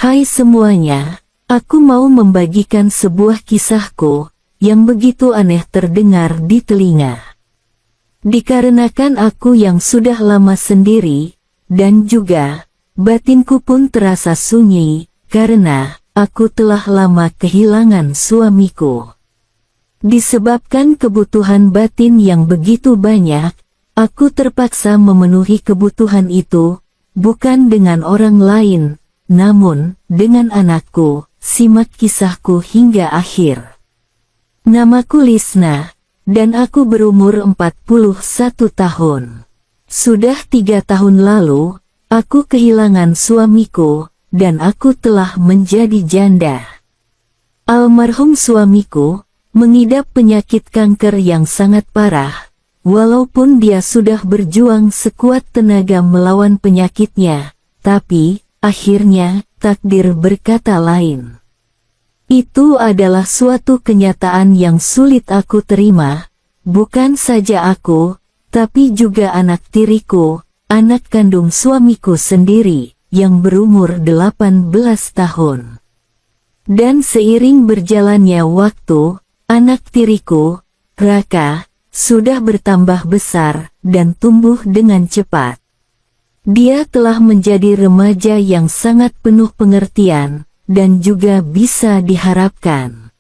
Hai semuanya, aku mau membagikan sebuah kisahku yang begitu aneh terdengar di telinga. Dikarenakan aku yang sudah lama sendiri, dan juga batinku pun terasa sunyi, karena aku telah lama kehilangan suamiku. Disebabkan kebutuhan batin yang begitu banyak, aku terpaksa memenuhi kebutuhan itu, bukan dengan orang lain, namun dengan anakku. Simak kisahku hingga akhir. Namaku Lisna, dan aku berumur 41 tahun. Sudah 3 tahun lalu, aku kehilangan suamiku, dan aku telah menjadi janda. Almarhum suamiku mengidap penyakit kanker yang sangat parah. Walaupun dia sudah berjuang sekuat tenaga melawan penyakitnya, tapi akhirnya takdir berkata lain. Itu adalah suatu kenyataan yang sulit aku terima, bukan saja aku, tapi juga anak tiriku, anak kandung suamiku sendiri, yang berumur 18 tahun. Dan seiring berjalannya waktu, anak tiriku, Raka, sudah bertambah besar dan tumbuh dengan cepat. Dia telah menjadi remaja yang sangat penuh pengertian, dan juga bisa diharapkan.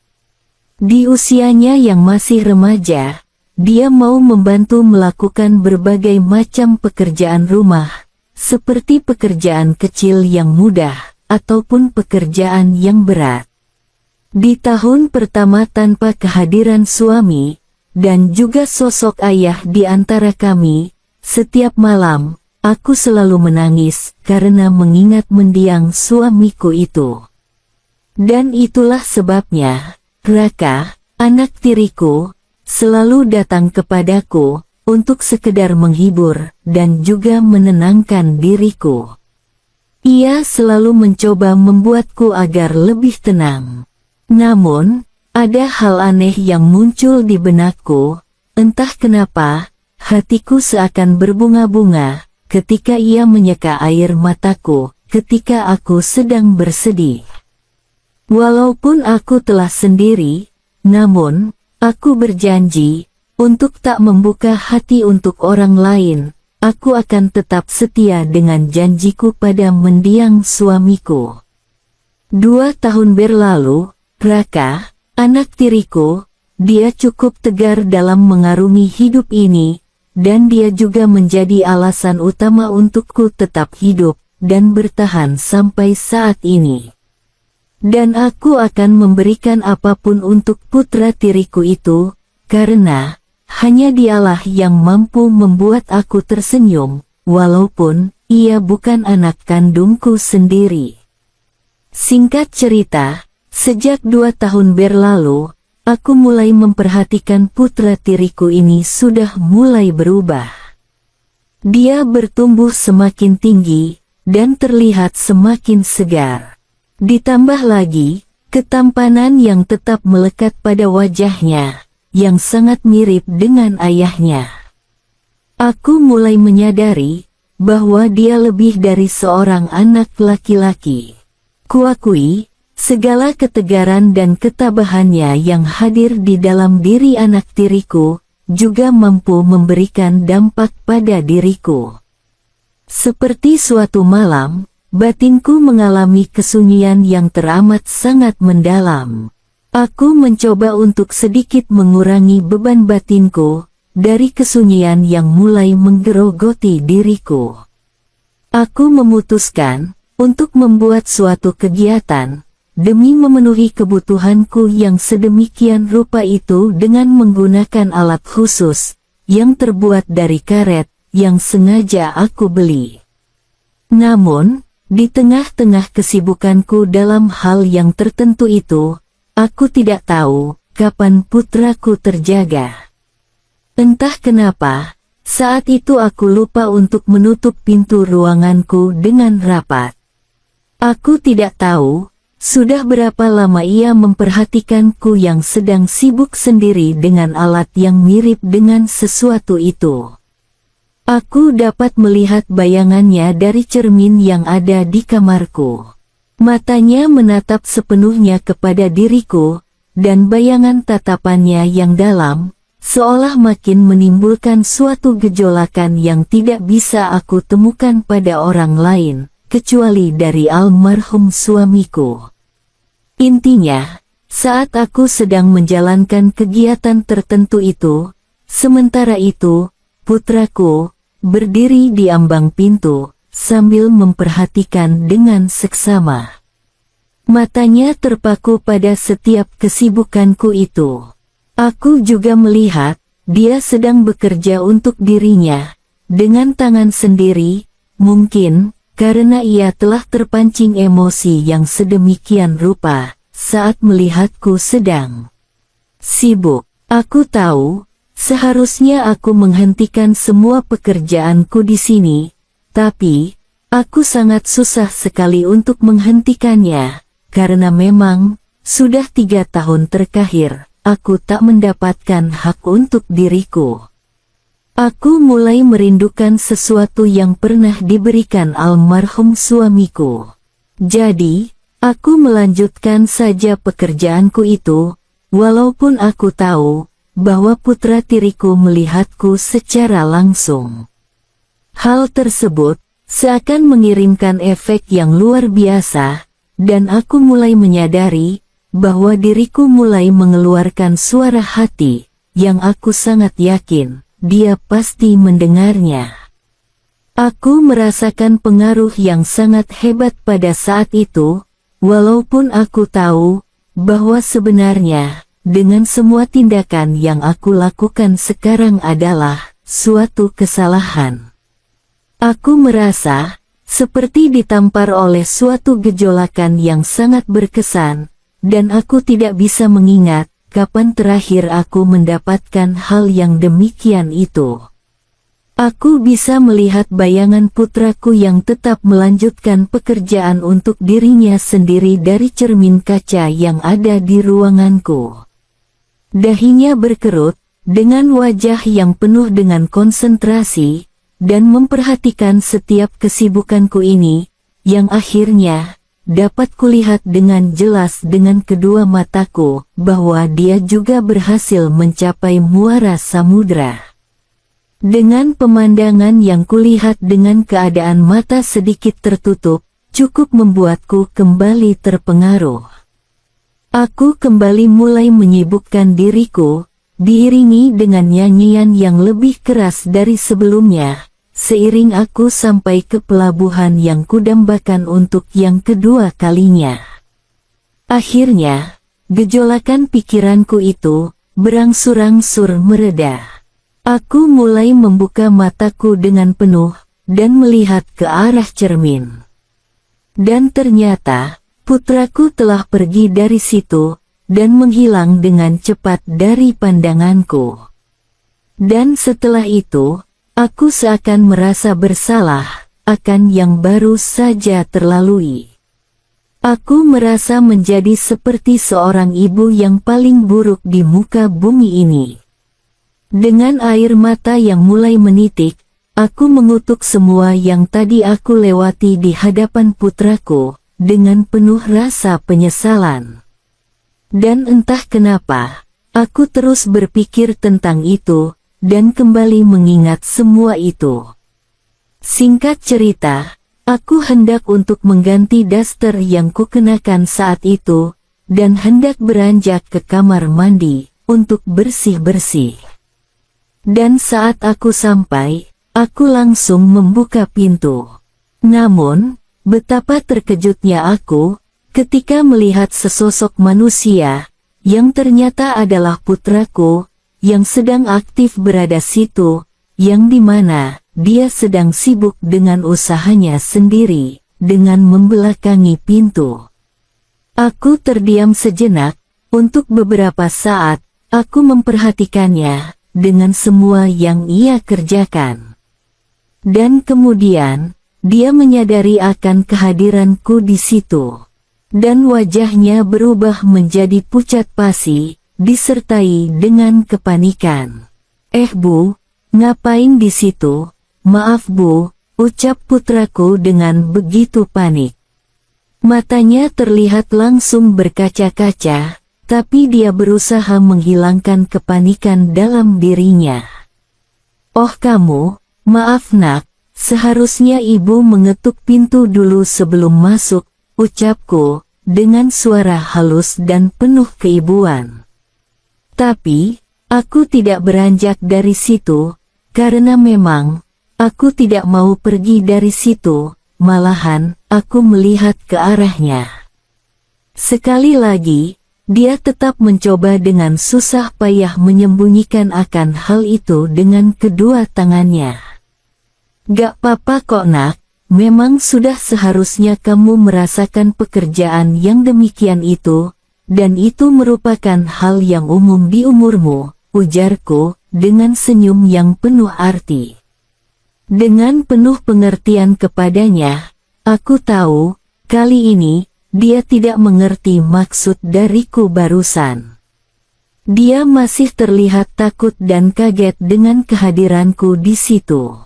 Di usianya yang masih remaja, dia mau membantu melakukan berbagai macam pekerjaan rumah, seperti pekerjaan kecil yang mudah, ataupun pekerjaan yang berat. Di tahun pertama tanpa kehadiran suami, dan juga sosok ayah di antara kami, setiap malam, aku selalu menangis karena mengingat mendiang suamiku itu. Dan itulah sebabnya, Raka, anak tiriku, selalu datang kepadaku, untuk sekedar menghibur, dan juga menenangkan diriku. Ia selalu mencoba membuatku agar lebih tenang. Namun, ada hal aneh yang muncul di benakku, entah kenapa, hatiku seakan berbunga-bunga, ketika ia menyeka air mataku, ketika aku sedang bersedih. Walaupun aku telah sendiri, namun, aku berjanji, untuk tak membuka hati untuk orang lain, aku akan tetap setia dengan janjiku pada mendiang suamiku. 2 tahun berlalu, Raka, anak tiriku, dia cukup tegar dalam mengarungi hidup ini, dan dia juga menjadi alasan utama untukku tetap hidup, dan bertahan sampai saat ini. Dan aku akan memberikan apapun untuk putra tiriku itu, karena hanya dialah yang mampu membuat aku tersenyum, walaupun ia bukan anak kandungku sendiri. Singkat cerita, sejak 2 tahun berlalu, aku mulai memperhatikan putra tiriku ini sudah mulai berubah. Dia bertumbuh semakin tinggi, dan terlihat semakin segar. Ditambah lagi, ketampanan yang tetap melekat pada wajahnya, yang sangat mirip dengan ayahnya. Aku mulai menyadari, bahwa dia lebih dari seorang anak laki-laki. Kuakui, segala ketegaran dan ketabahannya yang hadir di dalam diri anak tiriku, juga mampu memberikan dampak pada diriku. Seperti suatu malam, batinku mengalami kesunyian yang teramat sangat mendalam. Aku mencoba untuk sedikit mengurangi beban batinku, dari kesunyian yang mulai menggerogoti diriku. Aku memutuskan, untuk membuat suatu kegiatan, demi memenuhi kebutuhanku yang sedemikian rupa itu dengan menggunakan alat khusus, yang terbuat dari karet, yang sengaja aku beli. Namun, di tengah-tengah kesibukanku dalam hal yang tertentu itu, aku tidak tahu, kapan putraku terjaga. Entah kenapa, saat itu aku lupa untuk menutup pintu ruanganku dengan rapat. Aku tidak tahu, sudah berapa lama ia memperhatikanku yang sedang sibuk sendiri dengan alat yang mirip dengan sesuatu itu. Aku dapat melihat bayangannya dari cermin yang ada di kamarku. Matanya menatap sepenuhnya kepada diriku, dan bayangan tatapannya yang dalam, seolah makin menimbulkan suatu gejolakan yang tidak bisa aku temukan pada orang lain, kecuali dari almarhum suamiku. Intinya, saat aku sedang menjalankan kegiatan tertentu itu, sementara itu, putraku berdiri di ambang pintu, sambil memperhatikan dengan seksama. Matanya terpaku pada setiap kesibukanku itu. Aku juga melihat, dia sedang bekerja untuk dirinya, dengan tangan sendiri, mungkin, karena ia telah terpancing emosi yang sedemikian rupa, saat melihatku sedang sibuk. Aku tahu, seharusnya aku menghentikan semua pekerjaanku di sini, tapi, aku sangat susah sekali untuk menghentikannya, karena memang, sudah 3 tahun terakhir, aku tak mendapatkan hak untuk diriku. Aku mulai merindukan sesuatu yang pernah diberikan almarhum suamiku. Jadi, aku melanjutkan saja pekerjaanku itu, walaupun aku tahu, bahwa putra tiriku melihatku secara langsung. Hal tersebut seakan mengirimkan efek yang luar biasa, dan aku mulai menyadari bahwa diriku mulai mengeluarkan suara hati, yang aku sangat yakin dia pasti mendengarnya. Aku merasakan pengaruh yang sangat hebat pada saat itu, walaupun aku tahu bahwa sebenarnya dengan semua tindakan yang aku lakukan sekarang adalah suatu kesalahan. Aku merasa seperti ditampar oleh suatu gejolakan yang sangat berkesan, dan aku tidak bisa mengingat kapan terakhir aku mendapatkan hal yang demikian itu. Aku bisa melihat bayangan putraku yang tetap melanjutkan pekerjaan untuk dirinya sendiri dari cermin kaca yang ada di ruanganku. Dahinya berkerut, dengan wajah yang penuh dengan konsentrasi, dan memperhatikan setiap kesibukanku ini, yang akhirnya dapat kulihat dengan jelas dengan kedua mataku, bahwa dia juga berhasil mencapai muara samudra. Dengan pemandangan yang kulihat dengan keadaan mata sedikit tertutup, cukup membuatku kembali terpengaruh. Aku kembali mulai menyibukkan diriku, diiringi dengan nyanyian yang lebih keras dari sebelumnya, seiring aku sampai ke pelabuhan yang kudambakan untuk yang kedua kalinya. Akhirnya, gejolakan pikiranku itu berangsur-angsur mereda. Aku mulai membuka mataku dengan penuh, dan melihat ke arah cermin. Dan ternyata, putraku telah pergi dari situ, dan menghilang dengan cepat dari pandanganku. Dan setelah itu, aku seakan merasa bersalah akan yang baru saja terlalui. Aku merasa menjadi seperti seorang ibu yang paling buruk di muka bumi ini. Dengan air mata yang mulai menitik, aku mengutuk semua yang tadi aku lewati di hadapan putraku, dengan penuh rasa penyesalan. Dan entah kenapa, aku terus berpikir tentang itu, dan kembali mengingat semua itu. Singkat cerita, aku hendak untuk mengganti daster yang kukenakan saat itu, dan hendak beranjak ke kamar mandi, untuk bersih-bersih. Dan saat aku sampai, aku langsung membuka pintu. Namun, betapa terkejutnya aku, ketika melihat sesosok manusia, yang ternyata adalah putraku, yang sedang aktif berada situ, yang dimana dia sedang sibuk dengan usahanya sendiri, dengan membelakangi pintu. Aku terdiam sejenak, untuk beberapa saat, aku memperhatikannya, dengan semua yang ia kerjakan. Dan kemudian, dia menyadari akan kehadiranku di situ. Dan wajahnya berubah menjadi pucat pasi, disertai dengan kepanikan. Bu, ngapain di situ? Maaf Bu, ucap putraku dengan begitu panik. Matanya terlihat langsung berkaca-kaca, tapi dia berusaha menghilangkan kepanikan dalam dirinya. "Oh kamu, maaf nak, seharusnya ibu mengetuk pintu dulu sebelum masuk," ucapku, dengan suara halus dan penuh keibuan. Tapi, aku tidak beranjak dari situ, karena memang, aku tidak mau pergi dari situ. Malahan, aku melihat ke arahnya. Sekali lagi, dia tetap mencoba dengan susah payah menyembunyikan akan hal itu dengan kedua tangannya. "Gak apa-apa kok nak, memang sudah seharusnya kamu merasakan pekerjaan yang demikian itu, dan itu merupakan hal yang umum di umurmu," ujarku, dengan senyum yang penuh arti. Dengan penuh pengertian kepadanya, aku tahu, kali ini, dia tidak mengerti maksud dariku barusan. Dia masih terlihat takut dan kaget dengan kehadiranku di situ.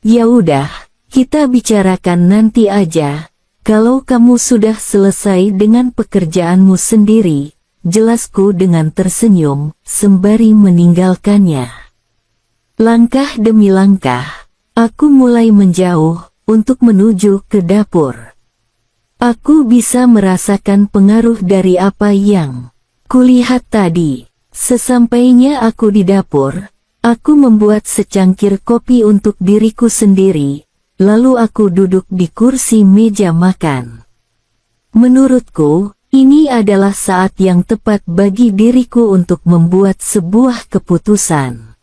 "Ya udah, kita bicarakan nanti aja, kalau kamu sudah selesai dengan pekerjaanmu sendiri," jelasku dengan tersenyum, sembari meninggalkannya. Langkah demi langkah, aku mulai menjauh, untuk menuju ke dapur. Aku bisa merasakan pengaruh dari apa yang kulihat tadi. Sesampainya aku di dapur, aku membuat secangkir kopi untuk diriku sendiri, lalu aku duduk di kursi meja makan. Menurutku, ini adalah saat yang tepat bagi diriku untuk membuat sebuah keputusan.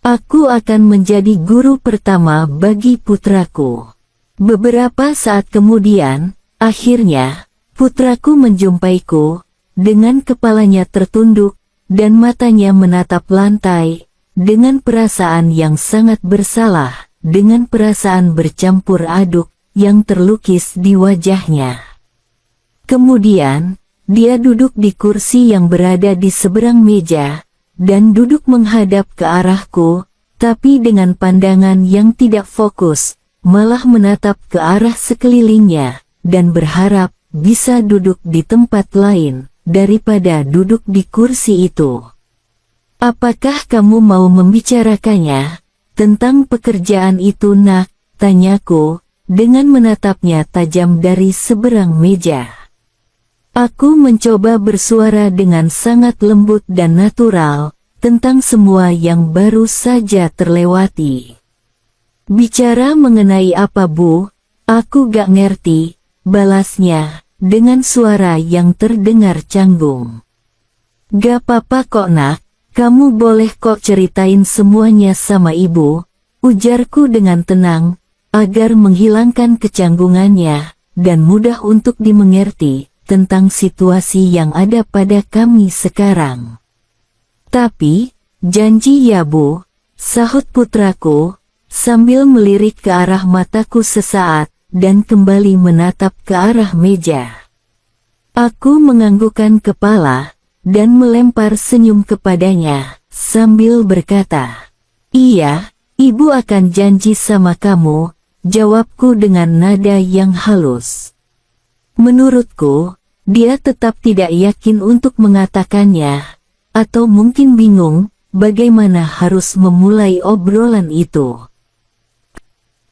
Aku akan menjadi guru pertama bagi putraku. Beberapa saat kemudian, akhirnya, putraku menjumpaiku, dengan kepalanya tertunduk, dan matanya menatap lantai, dengan perasaan yang sangat bersalah, dengan perasaan bercampur aduk, yang terlukis di wajahnya. Kemudian, dia duduk di kursi yang berada di seberang meja, dan duduk menghadap ke arahku, tapi dengan pandangan yang tidak fokus, malah menatap ke arah sekelilingnya, dan berharap bisa duduk di tempat lain, daripada duduk di kursi itu. "Apakah kamu mau membicarakannya, tentang pekerjaan itu nak?" tanyaku, dengan menatapnya tajam dari seberang meja. Aku mencoba bersuara dengan sangat lembut dan natural, tentang semua yang baru saja terlewati. "Bicara mengenai apa bu? Aku gak ngerti," balasnya, dengan suara yang terdengar canggung. "Gak apa-apa kok nak, kamu boleh kok ceritain semuanya sama ibu," ujarku dengan tenang, agar menghilangkan kecanggungannya, dan mudah untuk dimengerti, tentang situasi yang ada pada kami sekarang. "Tapi, janji ya bu," sahut putraku, sambil melirik ke arah mataku sesaat, dan kembali menatap ke arah meja. Aku menganggukkan kepala, dan melempar senyum kepadanya, sambil berkata, "Iya, ibu akan janji sama kamu," jawabku dengan nada yang halus. Menurutku, dia tetap tidak yakin untuk mengatakannya, atau mungkin bingung, bagaimana harus memulai obrolan itu.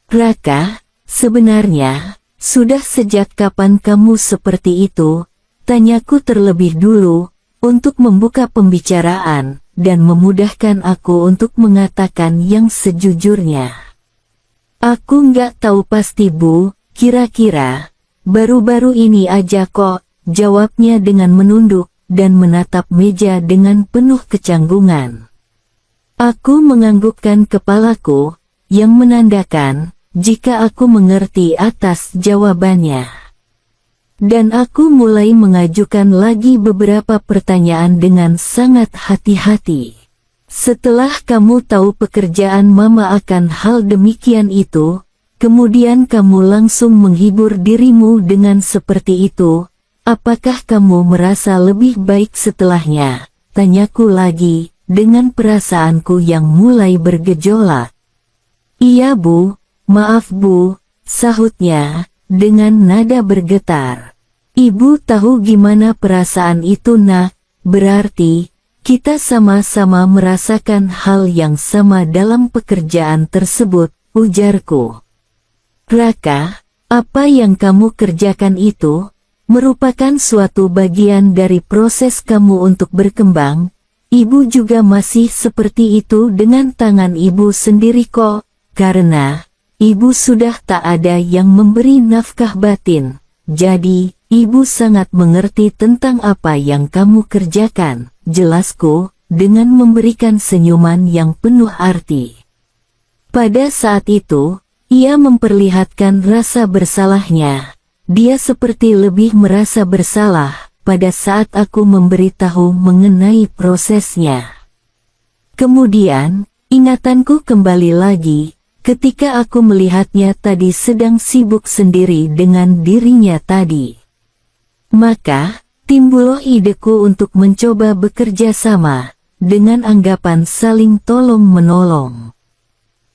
"Raka, sebenarnya, sudah sejak kapan kamu seperti itu?" tanyaku terlebih dulu, untuk membuka pembicaraan, dan memudahkan aku untuk mengatakan yang sejujurnya. "Aku nggak tahu pasti bu, kira-kira baru-baru ini aja kok," jawabnya dengan menunduk, dan menatap meja dengan penuh kecanggungan. Aku menganggukkan kepalaku, yang menandakan, jika aku mengerti atas jawabannya. Dan aku mulai mengajukan lagi beberapa pertanyaan dengan sangat hati-hati. "Setelah kamu tahu pekerjaan mama akan hal demikian itu, kemudian kamu langsung menghibur dirimu dengan seperti itu, apakah kamu merasa lebih baik setelahnya?" tanyaku lagi, dengan perasaanku yang mulai bergejolak. "Iya bu, maaf bu," sahutnya, dengan nada bergetar. Ibu tahu gimana perasaan itu, Nak. Berarti kita sama-sama merasakan hal yang sama dalam pekerjaan tersebut, ujarku. Raka, apa yang kamu kerjakan itu merupakan suatu bagian dari proses kamu untuk berkembang. Ibu juga masih seperti itu dengan tangan ibu sendiri kok, karena ibu sudah tak ada yang memberi nafkah batin. Jadi, ibu sangat mengerti tentang apa yang kamu kerjakan, jelasku, dengan memberikan senyuman yang penuh arti. Pada saat itu, ia memperlihatkan rasa bersalahnya. Dia seperti lebih merasa bersalah pada saat aku memberitahu mengenai prosesnya. Kemudian, ingatanku kembali lagi ketika aku melihatnya tadi sedang sibuk sendiri dengan dirinya tadi. Maka, timbullah ideku untuk mencoba bekerja sama, dengan anggapan saling tolong-menolong.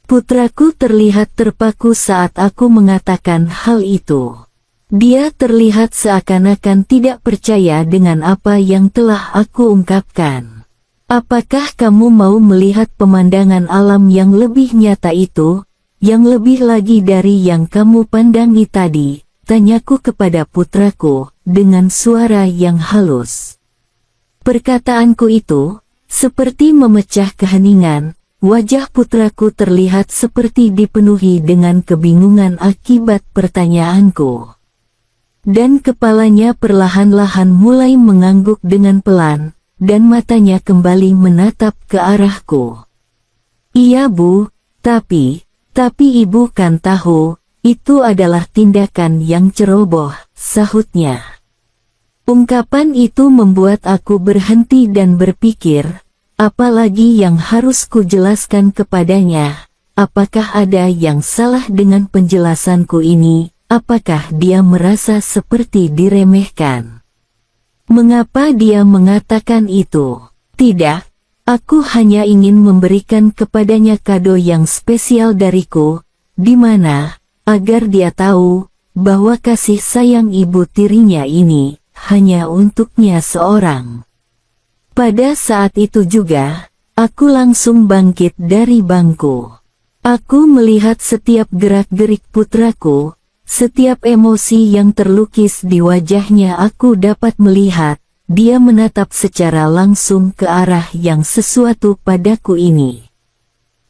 Putraku terlihat terpaku saat aku mengatakan hal itu. Dia terlihat seakan-akan tidak percaya dengan apa yang telah aku ungkapkan. Apakah kamu mau melihat pemandangan alam yang lebih nyata itu, yang lebih lagi dari yang kamu pandangi tadi? Tanyaku kepada putraku, dengan suara yang halus. Perkataanku itu, seperti memecah keheningan. Wajah putraku terlihat seperti dipenuhi dengan kebingungan akibat pertanyaanku. Dan kepalanya perlahan-lahan mulai mengangguk dengan pelan, dan matanya kembali menatap ke arahku. Iya Bu, tapi ibu kan tahu, itu adalah tindakan yang ceroboh, sahutnya. Ungkapan itu membuat aku berhenti dan berpikir, apalagi yang harus kujelaskan kepadanya. Apakah ada yang salah dengan penjelasanku ini? Apakah dia merasa seperti diremehkan? Mengapa dia mengatakan itu? Tidak, aku hanya ingin memberikan kepadanya kado yang spesial dariku, di mana, agar dia tahu, bahwa kasih sayang ibu tirinya ini, hanya untuknya seorang. Pada saat itu juga, aku langsung bangkit dari bangku. Aku melihat setiap gerak-gerik putraku, setiap emosi yang terlukis di wajahnya. Aku dapat melihat, dia menatap secara langsung ke arah yang sesuatu padaku ini.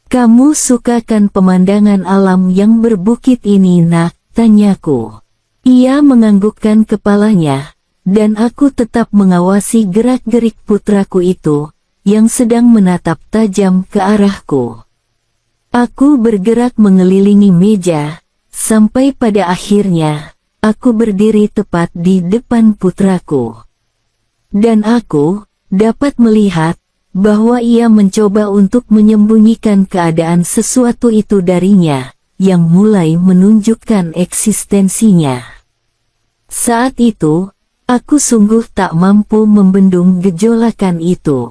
Kamu sukakan pemandangan alam yang berbukit ini, Nak? Tanyaku. Ia menganggukkan kepalanya, dan aku tetap mengawasi gerak-gerik putraku itu, yang sedang menatap tajam ke arahku. Aku bergerak mengelilingi meja, sampai pada akhirnya, aku berdiri tepat di depan putraku. Dan aku dapat melihat bahwa ia mencoba untuk menyembunyikan keadaan sesuatu itu darinya, yang mulai menunjukkan eksistensinya. Saat itu, aku sungguh tak mampu membendung gejolakan itu.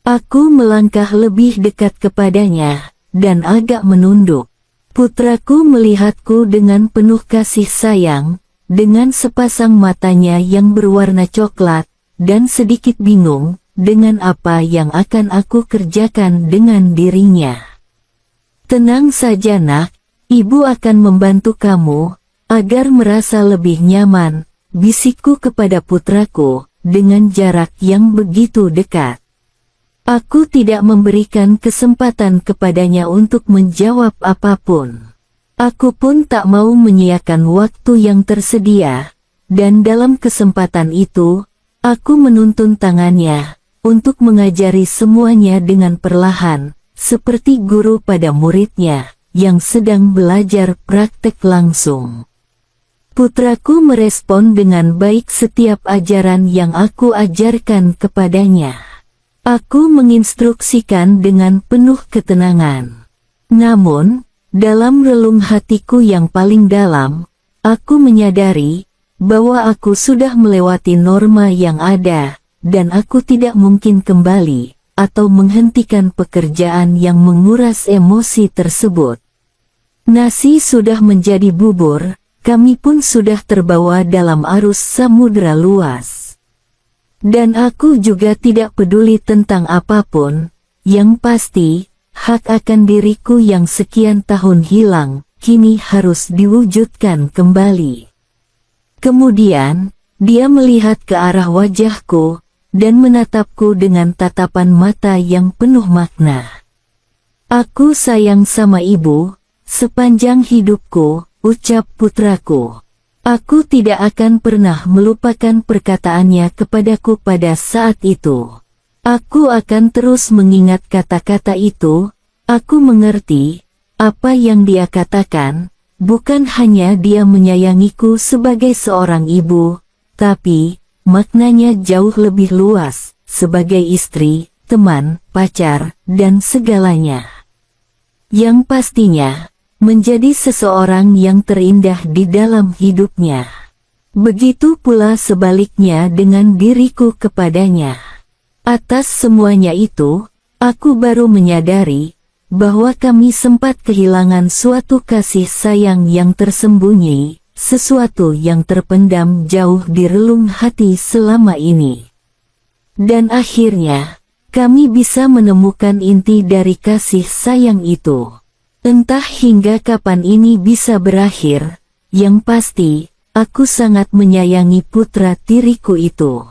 Aku melangkah lebih dekat kepadanya, dan agak menunduk. Putraku melihatku dengan penuh kasih sayang, dengan sepasang matanya yang berwarna coklat, dan sedikit bingung, dengan apa yang akan aku kerjakan dengan dirinya. Tenang saja Nak, ibu akan membantu kamu, agar merasa lebih nyaman, bisikku kepada putraku, dengan jarak yang begitu dekat. Aku tidak memberikan kesempatan kepadanya untuk menjawab apapun. Aku pun tak mau menyia-nyiakan waktu yang tersedia, dan dalam kesempatan itu, aku menuntun tangannya, untuk mengajari semuanya dengan perlahan, seperti guru pada muridnya, yang sedang belajar praktek langsung. Putraku merespon dengan baik setiap ajaran yang aku ajarkan kepadanya. Aku menginstruksikan dengan penuh ketenangan. Namun, dalam relung hatiku yang paling dalam, aku menyadari bahwa aku sudah melewati norma yang ada, dan aku tidak mungkin kembali atau menghentikan pekerjaan yang menguras emosi tersebut. Nasi sudah menjadi bubur, kami pun sudah terbawa dalam arus samudera luas. Dan aku juga tidak peduli tentang apapun, yang pasti, hak akan diriku yang sekian tahun hilang, kini harus diwujudkan kembali. Kemudian, dia melihat ke arah wajahku, dan menatapku dengan tatapan mata yang penuh makna. Aku sayang sama ibu, sepanjang hidupku, ucap putraku. Aku tidak akan pernah melupakan perkataannya kepadaku pada saat itu. Aku akan terus mengingat kata-kata itu. Aku mengerti, apa yang dia katakan, bukan hanya dia menyayangiku sebagai seorang ibu, tapi maknanya jauh lebih luas, sebagai istri, teman, pacar, dan segalanya. Yang pastinya, menjadi seseorang yang terindah di dalam hidupnya. Begitu pula sebaliknya dengan diriku kepadanya. Atas semuanya itu, aku baru menyadari bahwa kami sempat kehilangan suatu kasih sayang yang tersembunyi, sesuatu yang terpendam jauh di relung hati selama ini. Dan akhirnya, kami bisa menemukan inti dari kasih sayang itu. Entah hingga kapan ini bisa berakhir, yang pasti, aku sangat menyayangi putra tiriku itu.